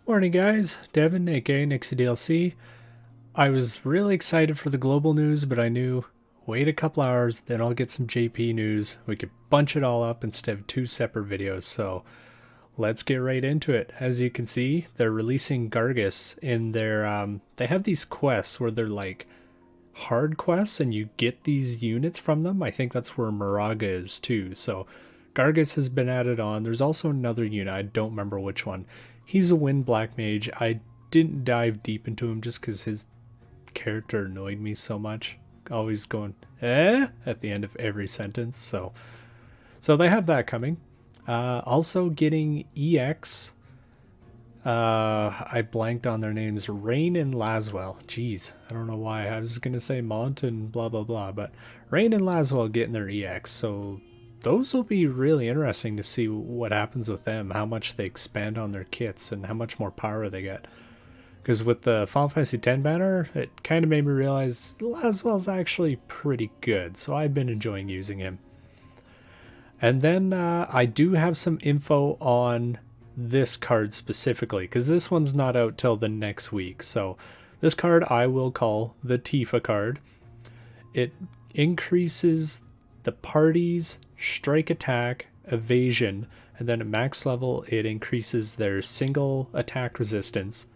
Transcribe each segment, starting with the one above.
Morning guys, Devin aka Nixie DLC. I was really excited for the global news, but I knew wait a couple hours, then I'll get some JP news. We could bunch it all up instead of two separate videos, so let's get right into it. As you can see, they're releasing Gargus in their, they have these quests where they're like hard quests and you get these units from them. I think that's where Moraga is too, so Gargus has been added on. There's also another unit, I don't remember which one. He's a Wind Black Mage. I didn't dive deep into him just because his character annoyed me so much. Always going, at the end of every sentence. So they have that coming. Also getting EX. I blanked on their names. Rain and Laswell. Jeez, I don't know why. I was going to say Mont and blah, blah, blah. But Rain and Laswell getting their EX. So those will be really interesting to see what happens with them, how much they expand on their kits, and how much more power they get. Because with the Final Fantasy X banner, it kind of made me realize Laswell's actually pretty good, so I've been enjoying using him. And then I do have some info on this card specifically, because this one's not out till the next week. So this card I will call the Tifa card. It increases the party's strike attack, evasion, and then at max level it increases their single attack resistance.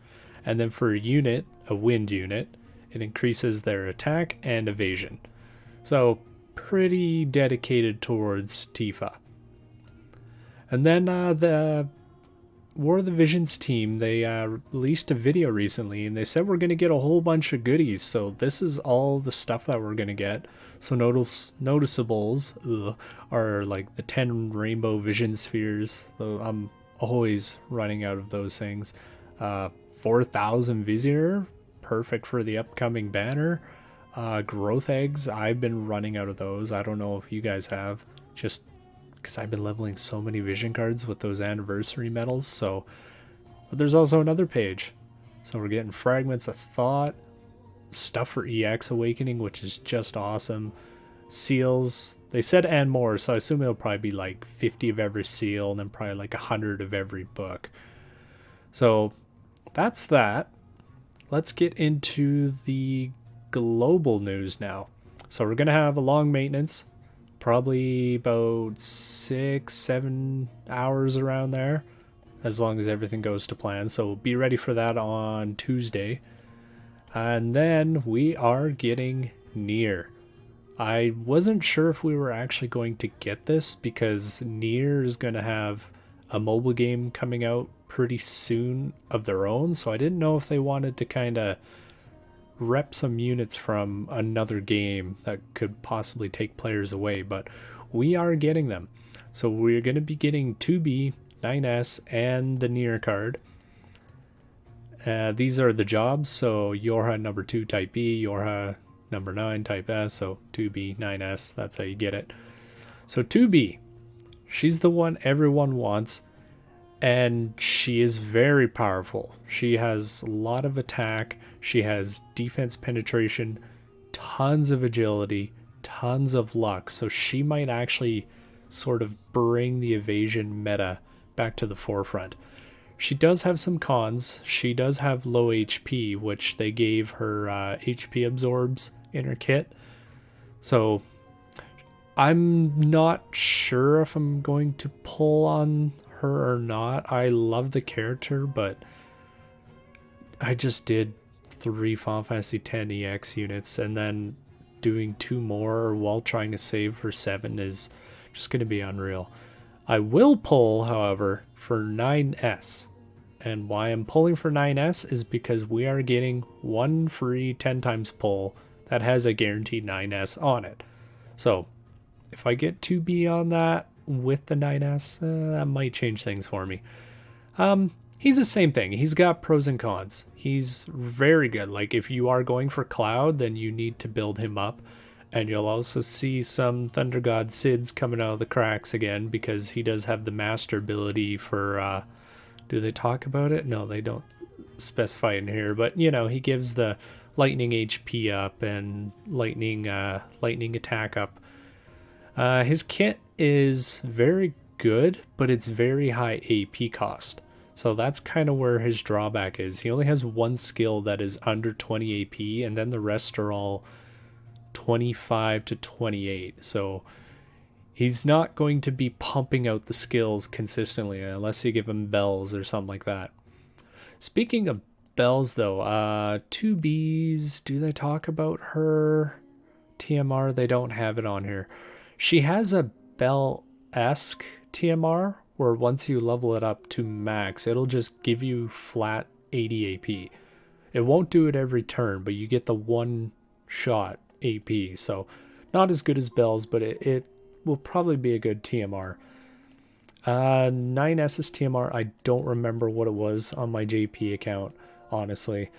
And then for a unit, a wind unit, it increases their attack and evasion. So pretty dedicated towards Tifa. And then the War of the Visions team, they released a video recently and they said we're going to get a whole bunch of goodies. So this is all the stuff that we're going to get. So noticeables are like the 10 rainbow vision spheres. So I'm always running out of those things. 4,000 Vizier, perfect for the upcoming banner. Growth eggs, I've been running out of those. I don't know if you guys have, just because I've been leveling so many vision cards with those anniversary medals. So, but there's also another page. So we're getting Fragments of Thought, stuff for EX Awakening, which is just awesome. Seals, they said and more, so I assume it'll probably be like 50 of every seal and then probably like 100 of every book. So that's that. Let's get into the global news now. So we're going to have a long maintenance, probably about 6-7 hours around there, as long as everything goes to plan. So be ready for that on Tuesday. And then we are getting NIER. I wasn't sure if we were actually going to get this because NIER is going to have a mobile game coming out pretty soon of their own, so I didn't know if they wanted to kind of rep some units from another game that could possibly take players away, but we are getting them. So we're going to be getting 2B, 9S, and the NIER card. These are the jobs, so Yorha number 2 type B, Yorha number 9 type S, so 2B, 9S, that's how you get it. So 2B, she's the one everyone wants, and she is very powerful. She has a lot of attack, she has defense penetration, tons of agility, tons of luck, so she might actually sort of bring the evasion meta back to the forefront. She does have some cons. She does have low HP, which they gave her HP absorbs in her kit. So I'm not sure if I'm going to pull on her or not. I love the character, but I just did 3 Final Fantasy X EX units, and then doing 2 more while trying to save her 7 is just going to be unreal. I will pull, however, for 9S. And why I'm pulling for 9S is because we are getting 1 free 10 times pull that has a guaranteed 9S on it. So if I get 2B on that with the 9S, that might change things for me. He's the same thing. He's got pros and cons. He's very good. Like if you are going for Cloud, then you need to build him up. And you'll also see some Thunder God Sids coming out of the cracks again, because he does have the master ability for, do they talk about it? No, they don't specify in here, but you know, he gives the lightning HP up and lightning attack up. His kit is very good, but it's very high AP cost. So that's kind of where his drawback is. He only has one skill that is under 20 AP, and then the rest are all 25 to 28. So he's not going to be pumping out the skills consistently unless you give him bells or something like that. Speaking of bells, though, 2Bs, do they talk about her TMR? They don't have it on here. She has a bell-esque TMR where once you level it up to max, it'll just give you flat 80 AP. It won't do it every turn, but you get the one shot AP. So not as good as bells, but it will probably be a good TMR. 9S's TMR, I don't remember what it was on my JP account, honestly.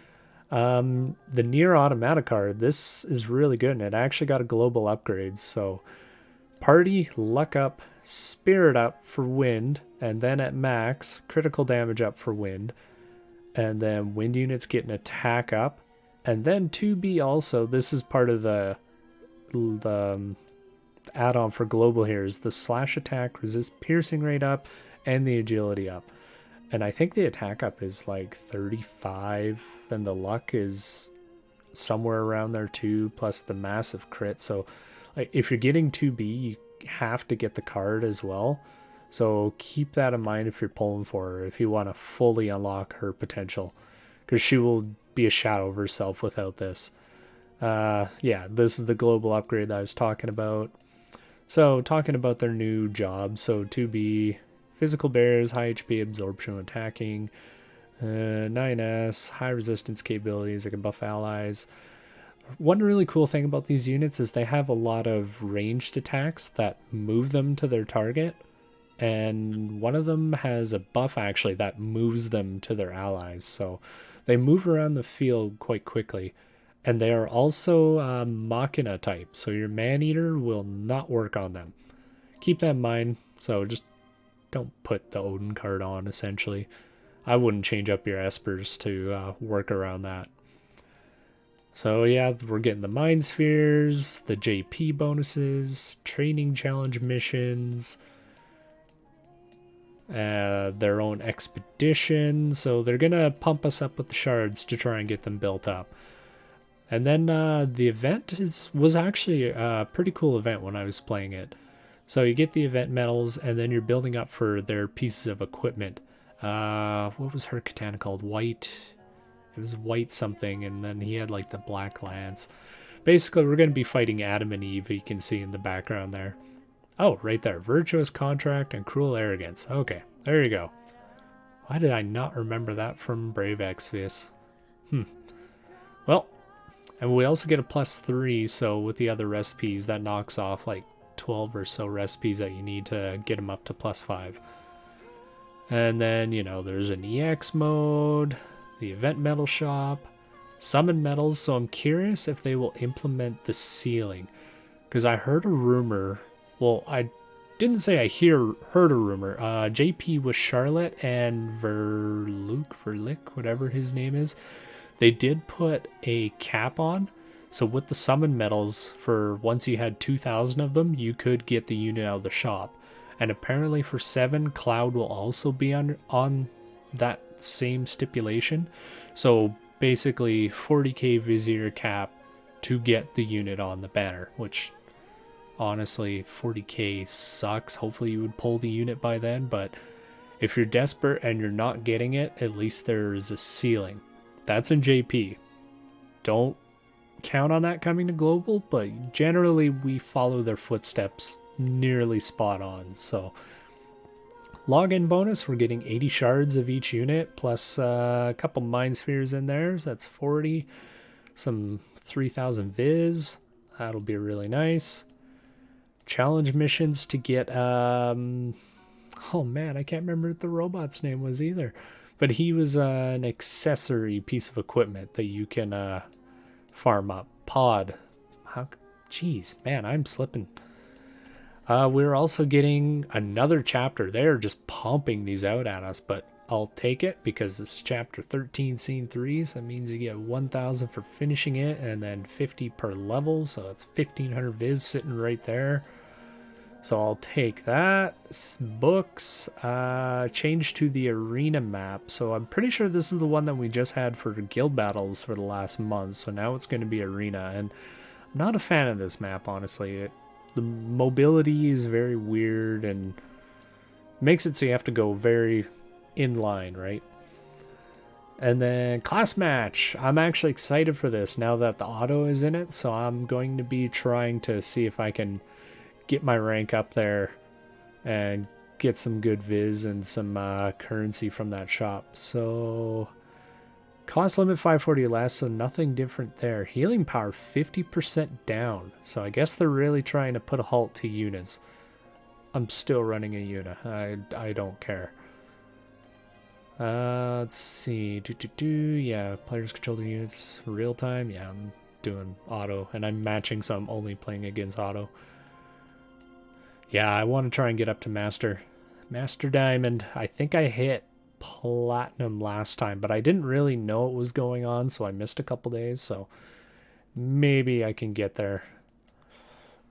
The NIER automatic card, this is really good, and it actually got a global upgrade. So party, luck up, spirit up for wind, and then at max, critical damage up for wind. And then wind units get an attack up. And then 2B also, this is part of the add-on for global here, is the slash attack, resist piercing rate up, and the agility up. And I think the attack up is like 35, and the luck is somewhere around there too, plus the massive crit. So like if you're getting 2B, you have to get the card as well. So keep that in mind if you're pulling for her, if you want to fully unlock her potential, because she will be a shadow of herself without this. Yeah, this is the global upgrade that I was talking about. So talking about their new jobs, so 2B, physical barriers, high HP, absorption, attacking. 9S, high resistance capabilities, they can buff allies. One really cool thing about these units is they have a lot of ranged attacks that move them to their target, and one of them has a buff actually that moves them to their allies, so they move around the field quite quickly. And they are also Machina type, so your Man-Eater will not work on them. Keep that in mind, so just don't put the Odin card on, essentially. I wouldn't change up your Espers to work around that. So yeah, we're getting the Mind Spheres, the JP bonuses, training challenge missions, their own expedition, so they're gonna pump us up with the shards to try and get them built up. And then the event was actually a pretty cool event when I was playing it. So you get the event medals, and then you're building up for their pieces of equipment. What was her katana called? White. It was white something, and then he had like the black lance. Basically, we're going to be fighting Adam and Eve, you can see in the background there. Oh, right there. Virtuous contract and cruel arrogance. Okay, there you go. Why did I not remember that from Brave Exvius? Well, and we also get a +3, so with the other recipes, that knocks off like 12 or so recipes that you need to get them up to +5. And then, you know, there's an EX mode, the event medal shop, summon medals, so I'm curious if they will implement the ceiling. Because I heard a rumor, well, I didn't say I heard a rumor. JP with Charlotte and Verlick, whatever his name is, they did put a cap on. So with the summon medals, for once you had 2,000 of them, you could get the unit out of the shop. And apparently for 7, Cloud will also be on that same stipulation. So basically 40k Vizier cap to get the unit on the banner, which honestly 40k sucks. Hopefully you would pull the unit by then, but if you're desperate and you're not getting it, at least there is a ceiling. That's in JP. Don't count on that coming to global, but generally we follow their footsteps nearly spot on. So login bonus, we're getting 80 shards of each unit plus a couple mind spheres in there, so that's 40. Some 3,000 viz, that'll be really nice. Challenge missions to get oh man, I can't remember what the robot's name was either, but he was an accessory piece of equipment that you can farm up. Pod. Jeez, man, I'm slipping. We're also getting another chapter. They're just pumping these out at us, but I'll take it because this is chapter 13, scene 3, so that means you get 1,000 for finishing it and then 50 per level, so it's 1,500 viz sitting right there. So I'll take that. Books, change to the arena map. So I'm pretty sure this is the one that we just had for guild battles for the last month. So now it's going to be arena. And I'm not a fan of this map, honestly. The mobility is very weird and makes it so you have to go very in line, right? And then class match. I'm actually excited for this now that the auto is in it. So I'm going to be trying to see if I can get my rank up there and get some good viz and some currency from that shop. So cost limit 540 less, so nothing different there. Healing power 50% down. So I guess they're really trying to put a halt to units. I'm still running a unit. I don't care. Let's see. Yeah, players control their units real time. Yeah, I'm doing auto, and I'm matching, so I'm only playing against auto. Yeah, I want to try and get up to Master. Master Diamond. I think I hit Platinum last time, but I didn't really know what was going on, so I missed a couple days, so maybe I can get there.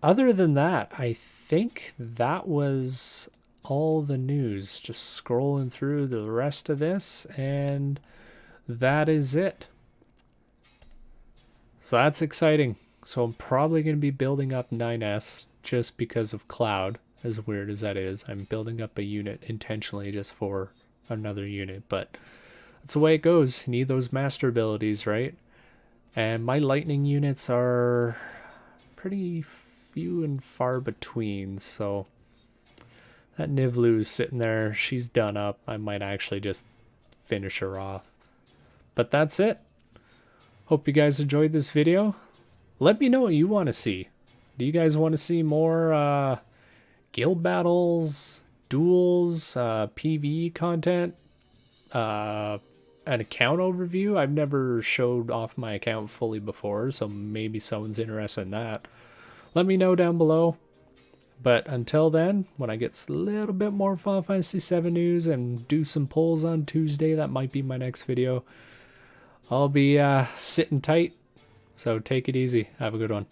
Other than that, I think that was all the news. Just scrolling through the rest of this, and that is it. So that's exciting. So I'm probably going to be building up 9S. Just because of Cloud, as weird as that is. I'm building up a unit intentionally just for another unit, but that's the way it goes. You need those master abilities, right? And my lightning units are pretty few and far between, so that Nivlu's sitting there. She's done up. I might actually just finish her off. But that's it. Hope you guys enjoyed this video. Let me know what you want to see. Do you guys want to see more guild battles, duels, PvE content, an account overview? I've never showed off my account fully before, so maybe someone's interested in that. Let me know down below. But until then, when I get a little bit more Final Fantasy VII news and do some polls on Tuesday, that might be my next video. I'll be sitting tight, so take it easy. Have a good one.